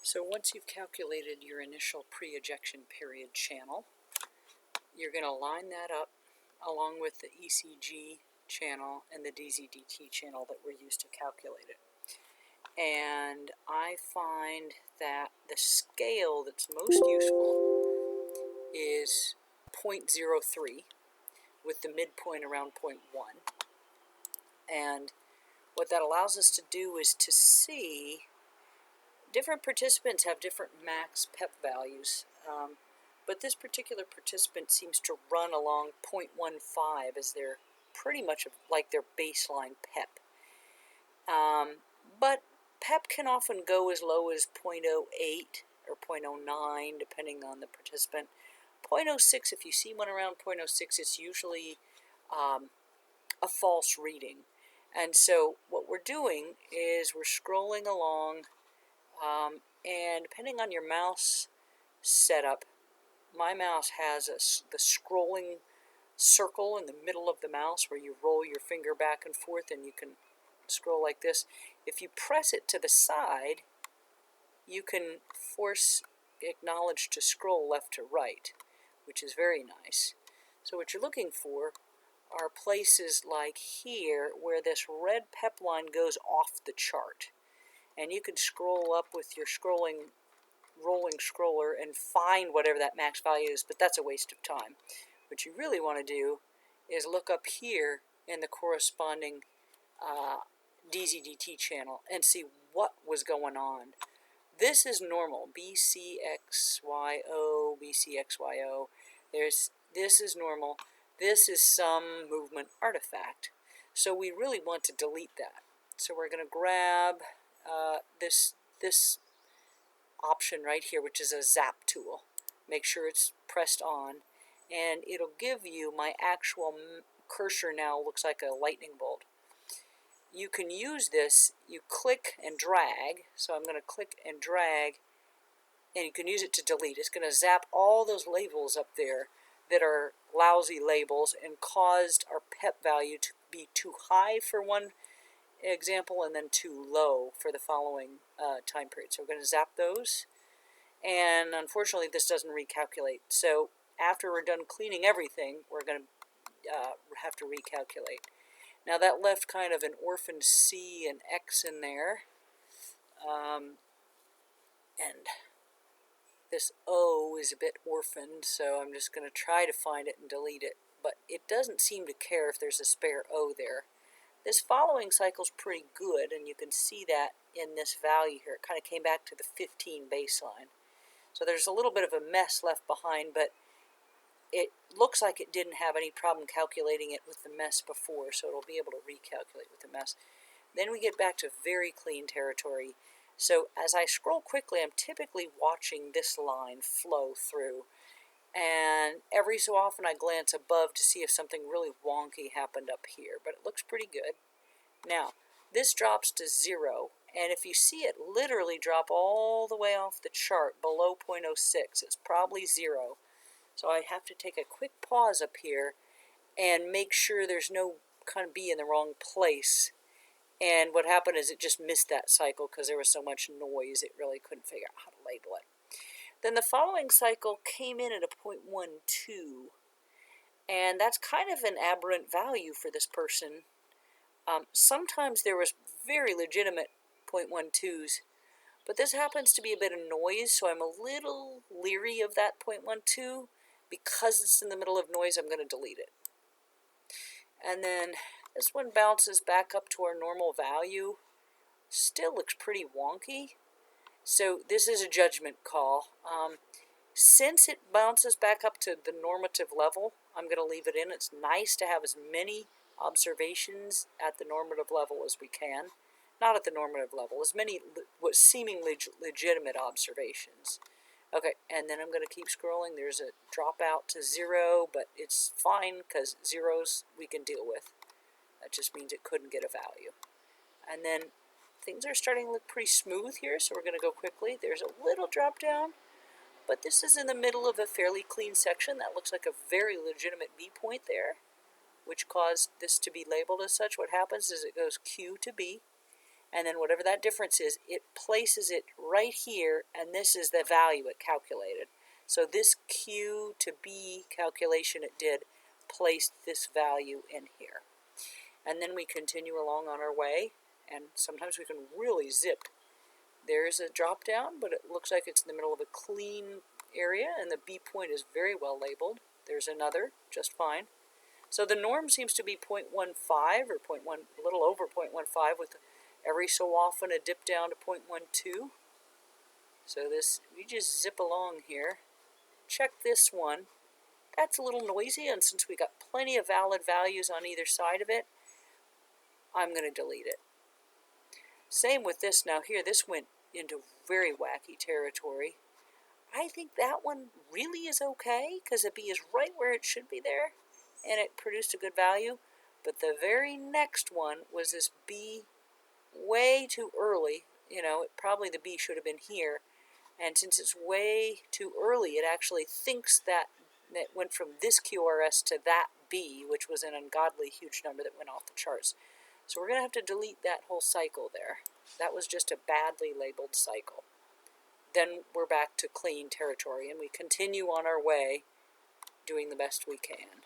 So once you've calculated your initial pre-ejection period channel, you're going to line that up along with the ECG channel and the DZDT channel that were used to calculate it. And I find that the scale that's most useful is 0.03 with the midpoint around 0.1. And what that allows us to do is to see different participants have different max PEP values, but this particular participant seems to run along 0.15 as their pretty much like their baseline PEP. But PEP can often go as low as 0.08 or 0.09 depending on the participant. 0.06, if you see one around 0.06, it's usually a false reading. And so what we're doing is we're scrolling along, and depending on your mouse setup, my mouse has the scrolling circle in the middle of the mouse where you roll your finger back and forth and you can scroll like this. If you press it to the side, you can force acknowledge to scroll left to right, which is very nice. So what you're looking for are places like here where this red PEP line goes off the chart. And you can scroll up with your rolling scroller and find whatever that max value is, but that's a waste of time. What you really want to do is look up here in the corresponding DZDT channel and see what was going on. This is normal, BCXYO, BCXYO. This is normal. This is some movement artifact. So we really want to delete that. So we're going to grab this option right here, which is a zap tool. Make sure it's pressed on, and it'll give you my actual cursor now looks like a lightning bolt. You can use this, you click and drag, so I'm going to click and drag, and you can use it to delete. It's going to zap all those labels up there that are lousy labels and caused our PEP value to be too high for one example and then too low for the following time period. So we're going to zap those, and unfortunately this doesn't recalculate. So after we're done cleaning everything, we're going to have to recalculate. Now that left kind of an orphan C and X in there, and this O is a bit orphaned, so I'm just going to try to find it and delete it, but it doesn't seem to care if there's a spare O there. This following cycle is pretty good, and you can see that in this value here. It kind of came back to the 15 baseline. So there's a little bit of a mess left behind, but it looks like it didn't have any problem calculating it with the mess before, so it'll be able to recalculate with the mess. Then we get back to very clean territory. So as I scroll quickly, I'm typically watching this line flow through. And every so often I glance above to see if something really wonky happened up here, but it looks pretty good. Now, this drops to 0, and if you see it literally drop all the way off the chart below 0.06, it's probably 0. So I have to take a quick pause up here and make sure there's no kind of B in the wrong place. And what happened is it just missed that cycle because there was so much noise it really couldn't figure out how to label it. Then the following cycle came in at a 0.12, and that's kind of an aberrant value for this person. Sometimes there was very legitimate 0.12s, but this happens to be a bit of noise, so I'm a little leery of that 0.12. Because it's in the middle of noise, I'm going to delete it. And then this one bounces back up to our normal value. Still looks pretty wonky. So this is a judgment call. Since it bounces back up to the normative level, I'm going to leave it in. It's nice to have as many observations at the normative level as we can. Not at the normative level, as many seemingly legitimate observations. Okay, and then I'm going to keep scrolling. There's a dropout to 0, but it's fine because zeros we can deal with. That just means it couldn't get a value. And then things are starting to look pretty smooth here, so we're going to go quickly. There's a little drop down, but this is in the middle of a fairly clean section. That looks like a very legitimate B point there, which caused this to be labeled as such. What happens is it goes Q to B, and then whatever that difference is, it places it right here, and this is the value it calculated. So this Q to B calculation it did placed this value in here. And then we continue along on our way, and sometimes we can really zip. There's a drop down, but it looks like it's in the middle of a clean area, and the B point is very well labeled. There's another, just fine. So the norm seems to be 0.15 or 0.1, a little over 0.15, with every so often a dip down to 0.12. So this, we just zip along here. Check this one. That's a little noisy, and since we got plenty of valid values on either side of it, I'm going to delete it. Same with this now here. This went into very wacky territory. I think that one really is okay, because the B is right where it should be there, and it produced a good value. But the very next one was this B way too early. You know, probably the B should have been here. And since it's way too early, it actually thinks that it went from this QRS to that B, which was an ungodly huge number that went off the charts. So we're going to have to delete that whole cycle there. That was just a badly labeled cycle. Then we're back to clean territory, and we continue on our way doing the best we can.